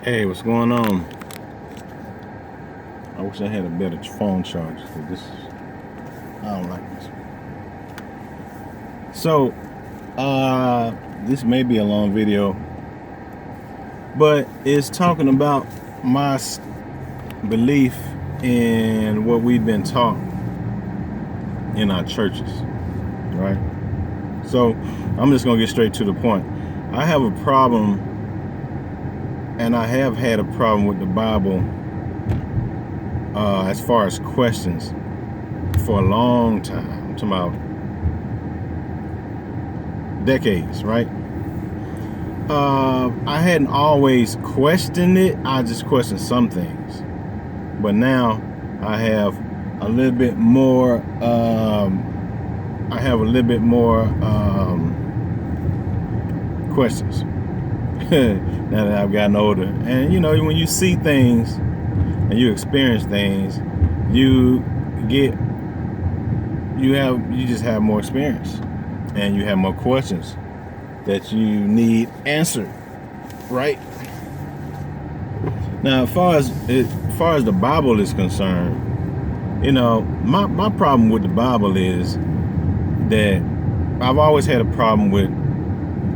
Hey, what's going on? I wish I had a better phone charge because I don't like this. So, this may be a long video, but it's talking about my belief in what we've been taught in our churches, right? So, I'm just gonna get straight to the point. I have a problem, and I have had a problem with the Bible as far as questions for a long time. I'm talking about decades, right? I hadn't always questioned it. I just questioned some things, but now I have a little bit more. Questions now that I've gotten older. And you know, when you see things and you experience things, you just have more experience, and you have more questions that you need answered, right? Now, as far as the Bible is concerned, you know, my problem with the Bible is that I've always had a problem with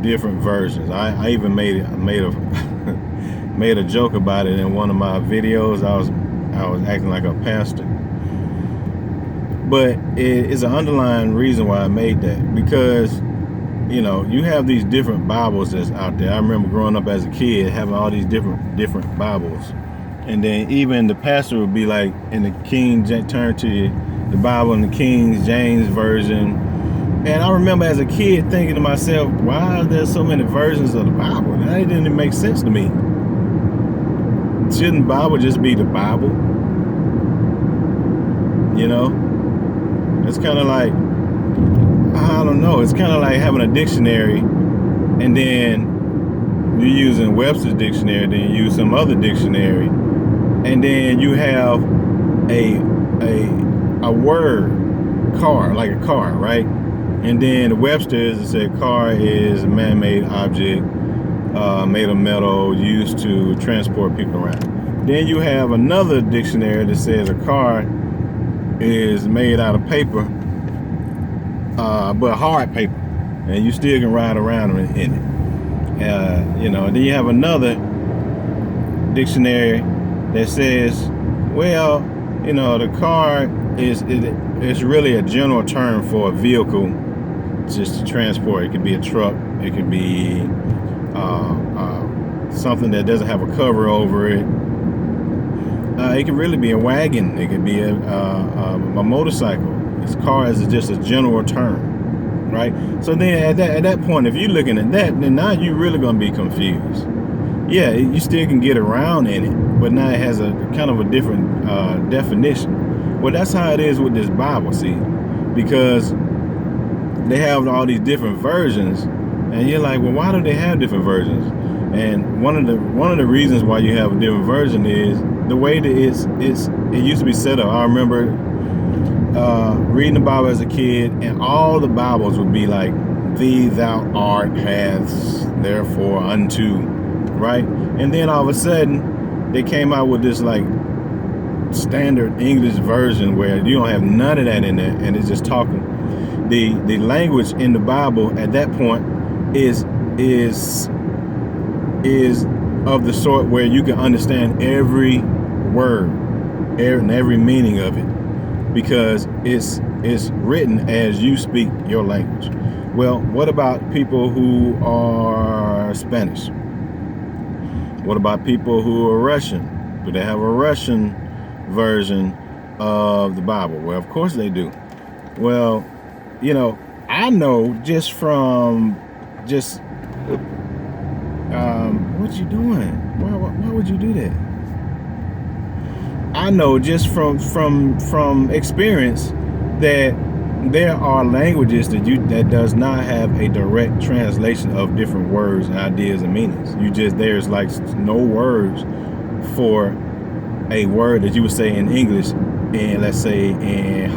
different versions. I even made a made a joke about it in one of my videos. I was acting like a pastor, but it is an underlying reason why I made that, because you know, you have these different Bibles that's out there. I remember growing up as a kid having all these different Bibles, and then even the pastor would be like, in the turn to the Bible in the King James version. And I remember as a kid thinking to myself, why are there so many versions of the Bible? That didn't even make sense to me. Shouldn't the Bible just be the Bible? You know? It's kind of like, I don't know, it's kind of like having a dictionary and then you're using Webster's dictionary, then you use some other dictionary, and then you have a word, car, like a car, right? And then Webster's, it said car is a man-made object made of metal used to transport people around. Then you have another dictionary that says a car is made out of paper, but hard paper, and you still can ride around in it. You know, then you have another dictionary that says, well, you know, the car is really a general term for a vehicle just to transport. It could be a truck, it could be something that doesn't have a cover over it. It could really be a wagon, it could be a motorcycle. This car is just a general term, right? So then at that point, if you're looking at that, then now you're really going to be confused. Yeah, you still can get around in it, but now it has a kind of a different definition. Well, that's how it is with this Bible, see, because they have all these different versions, and you're like, well, why do they have different versions? And one of the reasons why you have a different version is the way that it used to be set up. I remember reading the Bible as a kid, and all the Bibles would be like, thee, thou art, hath, therefore, unto, right? And then all of a sudden, they came out with this like standard English version where you don't have none of that in there, and it's just talking. The language in the Bible at that point is of the sort where you can understand every word and every meaning of it, because it's written as you speak your language. Well, what about people who are Spanish? What about people who are Russian? Do they have a Russian version of the Bible? Well, of course they do. Well, you know, I know just from what you doing? Why would you do that? I know just from experience that there are languages that does not have a direct translation of different words and ideas and meanings. There's like no words for a word that you would say in English, and let's say in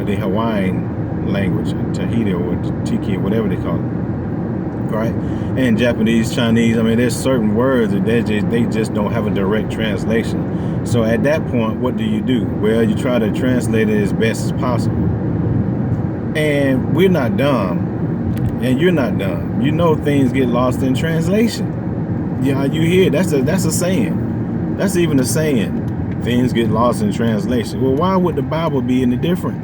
the Hawaiian language, Tahiti or Tiki, whatever they call it. right? And Japanese, Chinese, I mean, there's certain words that they just don't have a direct translation. So at that point, what do? Well, you try to translate it as best as possible. And we're not dumb, and you're not dumb. You know things get lost in translation. Yeah, you hear that's a saying. That's even a saying. Things get lost in translation. Well, why would the Bible be any different?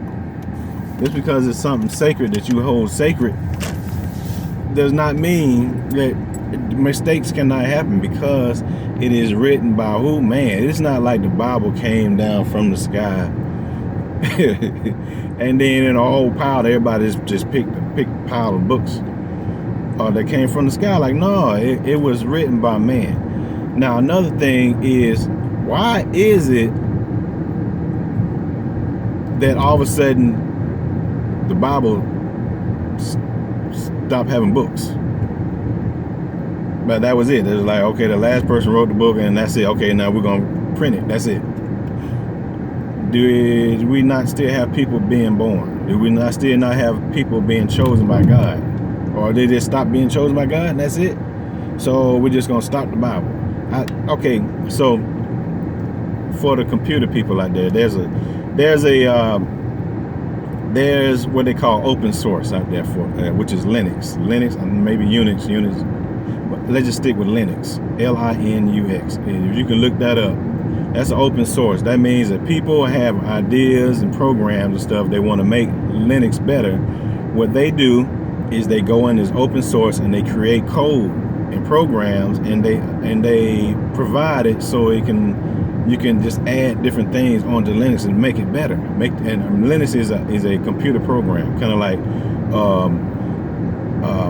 Just because it's something sacred that you hold sacred does not mean that mistakes cannot happen, because it is written by who? Man. It's not like the Bible came down from the sky and then in a whole pile everybody just picked a pile of books that came from the sky. Like, no, it was written by man. Now, another thing is, why is it that all of a sudden the Bible stopped having books? But that was it. It was like, okay, the last person wrote the book and that's it. Okay, now we're going to print it. That's it. Do we not still have people being born? Do we still not have people being chosen by God? Or did they stop being chosen by God and that's it? So we're just going to stop the Bible. Okay, so for the computer people out there, there's what they call open source out there for, which is Linux, maybe Unix. But let's just stick with Linux, Linux. And if you can look that up, that's an open source. That means that people have ideas and programs and stuff they want to make Linux better. What they do is they go in as open source and they create code and programs, and they provide it so you can just add different things onto Linux and make it better. And Linux is a computer program, kind of like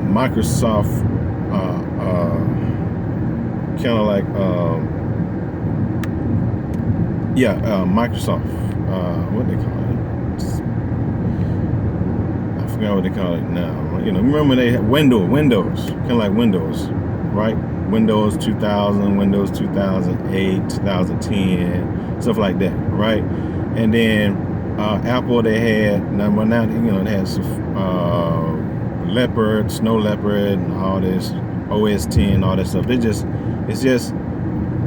Microsoft, kind of like Microsoft. What they call it? I forgot what they call it now. Remember they had Windows, kind of like Windows, right? Windows 2000, Windows 2008, 2010, stuff like that, right? And then Apple, they had now they had Leopard, Snow Leopard, and all this OS 10, all that stuff. It's just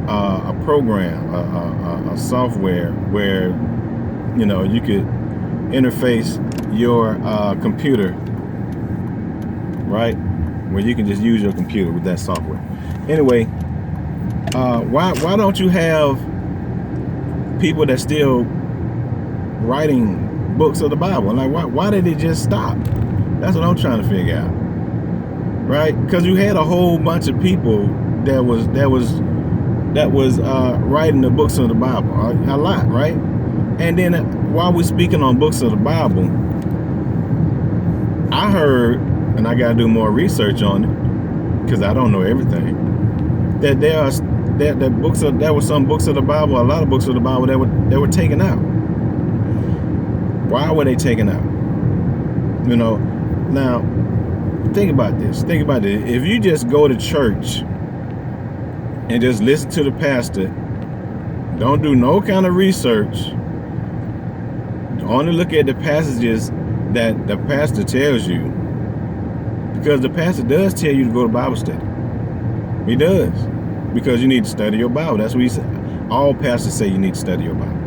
a program, a software where you could interface your computer, right? Where you can just use your computer with that software. Anyway, why don't you have people that still writing books of the Bible? Like, why did it just stop? That's what I'm trying to figure out, right? Because you had a whole bunch of people that was writing the books of the Bible, a lot, right? And then while we're speaking on books of the Bible, I heard, and I got to do more research on it because I don't know everything, that there were some books of the Bible, a lot of books of the Bible that were taken out. Why were they taken out? Now think about this. If you just go to church and just listen to the pastor, don't do no kind of research, only look at the passages that the pastor tells you, because the pastor does tell you to go to Bible study. He does, because you need to study your Bible. That's what he said. All pastors say you need to study your Bible,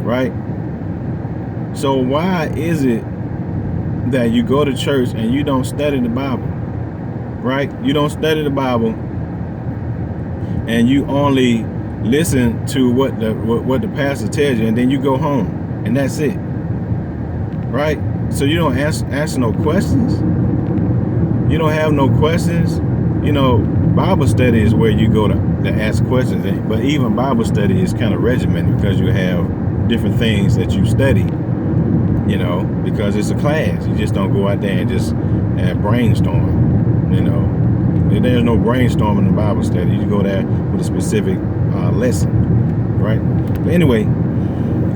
right? So why is it that you go to church and you don't study the Bible, right? You don't study the Bible, and you only listen to what the pastor tells you, and then you go home, and that's it, right? So you don't answer no questions. You don't have no questions. Bible study is where you go to ask questions. But even Bible study is kind of regimented, because you have different things that you study, because it's a class. You just don't go out there and just brainstorm, There's no brainstorming in Bible study. You go there with a specific lesson, right? But anyway,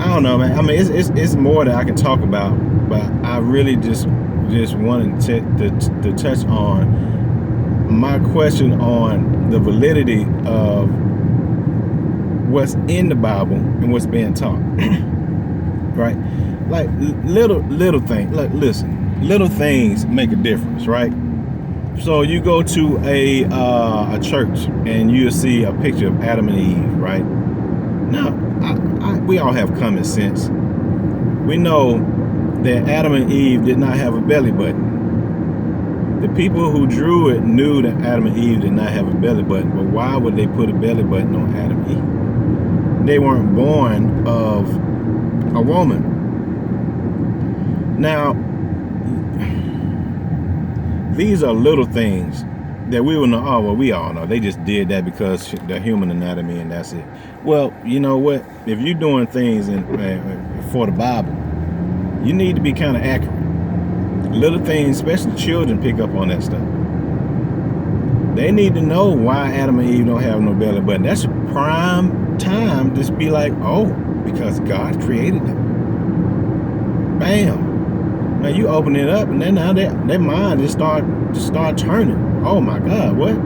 I don't know, man. I mean, it's more that I can talk about, but I really just wanted to touch on my question on the validity of what's in the Bible and what's being taught, right? Like little things. Like, listen, little things make a difference, right? So you go to a church and you'll see a picture of Adam and Eve, right? Now, we all have common sense. We know that Adam and Eve did not have a belly button. The people who drew it knew that Adam and Eve did not have a belly button, but why would they put a belly button on Adam and Eve? They weren't born of a woman. Now, these are little things that we will know. Oh, well, we all know. They just did that because the human anatomy and that's it. Well, you know what? If you're doing things for the Bible, you need to be kind of accurate. Little things, especially children, pick up on that stuff. They need to know why Adam and Eve don't have no belly button. That's a prime time to be like, oh, because God created them. Bam. Now you open it up, and then now their mind just start turning. Oh my God, what?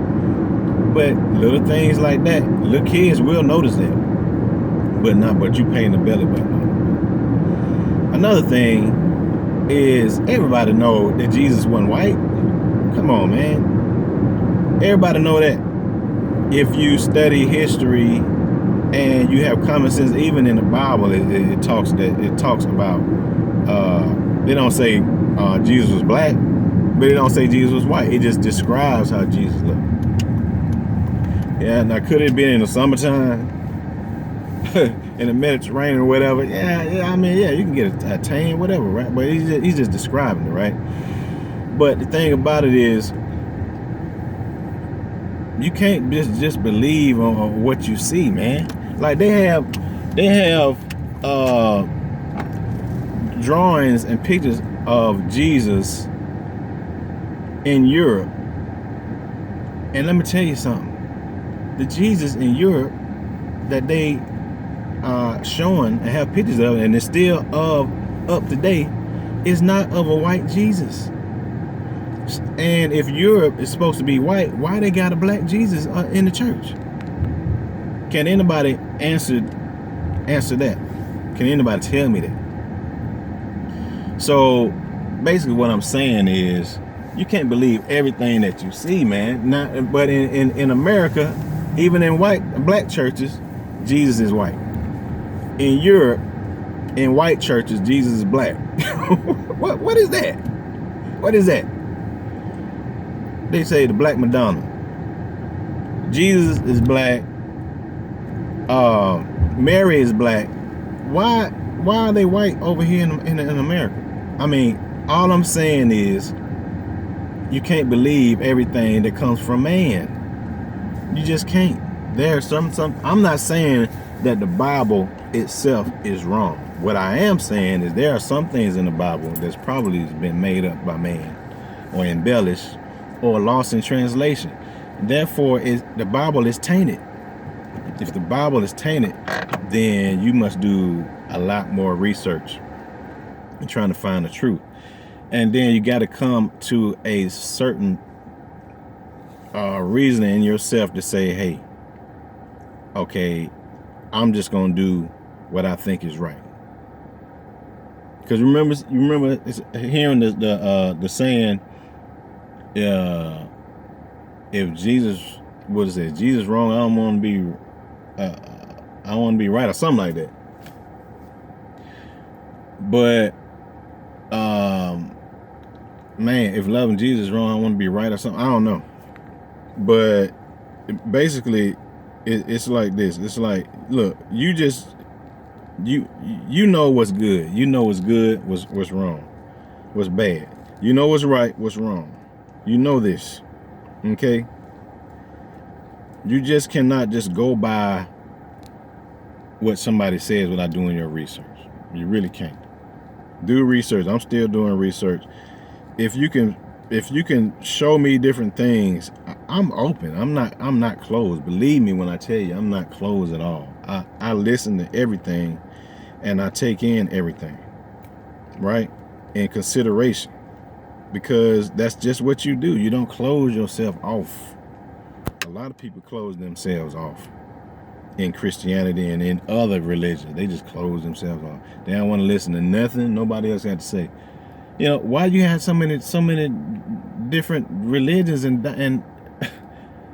But little things like that, little kids will notice that, but you paying the belly button on. Another thing is everybody know that Jesus wasn't white. Come on, man. Everybody know that. If you study history and you have common sense, even in the Bible, it talks about. They don't say Jesus was black, but they don't say Jesus was white. It just describes how Jesus looked. Yeah, now could it have been in the summertime, in the Mediterranean or whatever? Yeah. I mean, yeah, you can get a tan, whatever, right? But he's just describing it, right? But the thing about it is, you can't just believe on what you see, man. Like they have drawings and pictures of Jesus in Europe, and let me tell you something. The Jesus in Europe that they showing and have pictures of, and it's still up to date, is not of a white Jesus. And if Europe is supposed to be white, why they got a black Jesus in the church? Can anybody answer that? Can anybody tell me that? So basically what I'm saying is you can't believe everything that you see, man. But in America, even in black churches, Jesus is white. In Europe, in white churches, Jesus is black. What is that? What is that? They say the Black Madonna. Jesus is black. Mary is black. Why are they white over here in America? I mean, all I'm saying is you can't believe everything that comes from man. You just can't. There's some I'm not saying that the Bible itself is wrong. What I am saying is there are some things in the Bible that's probably been made up by man or embellished or lost in translation. Therefore, the Bible is tainted. If the Bible is tainted, then you must do a lot more research and trying to find the truth. And then you got to come to a certain reasoning in yourself to say, hey, okay, I'm just going to do what I think is right. Because you remember hearing the saying, if Jesus, what is it? Jesus wrong, I don't want to be right or something like that. But man, if loving Jesus is wrong, I want to be right or something. I don't know. But basically, it's like this. It's like, look, you know what's good. You know what's good, what's wrong, what's bad. You know what's right, what's wrong. You know this, okay? You just cannot just go by what somebody says without doing your research. You really can't. Do research. I'm still doing research. If you can show me different things, I'm open. I'm not closed. Believe me when I tell you, I'm not closed at all. I listen to everything and I take in everything, right? In consideration. Because that's just what you do. You don't close yourself off. A lot of people close themselves off in Christianity and in other religions. They just close themselves off. They don't want to listen to nothing nobody else got to say. You know, why you have so many different religions, and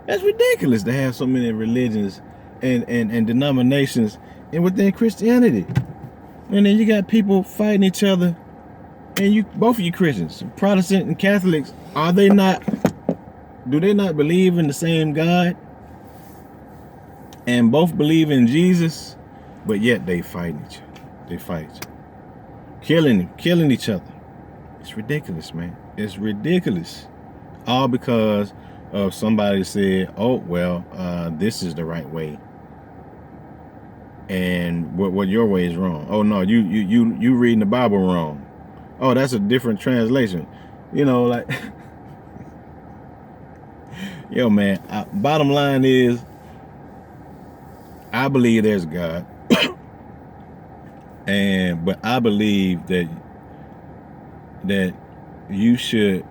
that's ridiculous to have so many religions and denominations and within Christianity. And then you got people fighting each other, and both of you Christians, Protestant and Catholics, do they not believe in the same God? And both believe in Jesus, but yet they fight each other. They fight each other. Killing each other. It's ridiculous, man. It's ridiculous. All because of somebody said, oh, well, this is the right way. And what your way is wrong. Oh, no, you reading the Bible wrong. Oh, that's a different translation. You know, like, yo, man, bottom line is, I believe there's God. But I believe that you should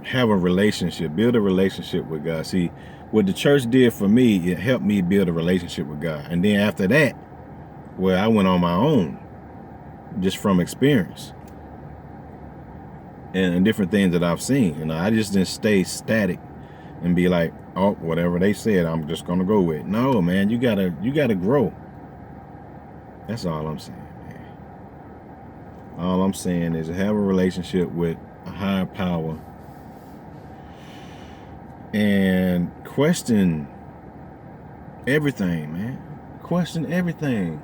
have a relationship, build a relationship with God. See, what the church did for me, it helped me build a relationship with God. And then after that, well, I went on my own, just from experience and different things that I've seen. And I just didn't stay static and be like, oh, whatever they said, I'm just gonna go with. No, man, you gotta grow. That's all I'm saying, man. All I'm saying is have a relationship with a higher power and question everything, man. Question everything.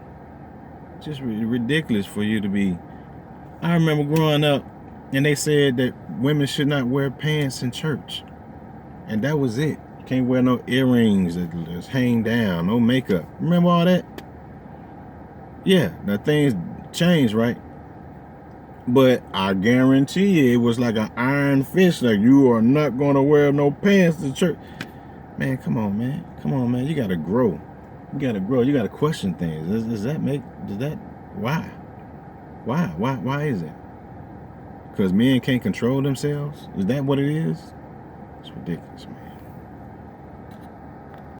Just ridiculous for you to be. I remember growing up, and they said that women should not wear pants in church, and that was it. Can't wear no earrings that just hang down, no makeup. Remember all that? Yeah, now things changed, right? But I guarantee you, it was like an iron fist. Like, you are not going to wear no pants to church. Man, come on, man. Come on, man. You got to grow. You got to grow. You got to question things. Why? Why is it? Because men can't control themselves? Is that what it is? It's ridiculous, man.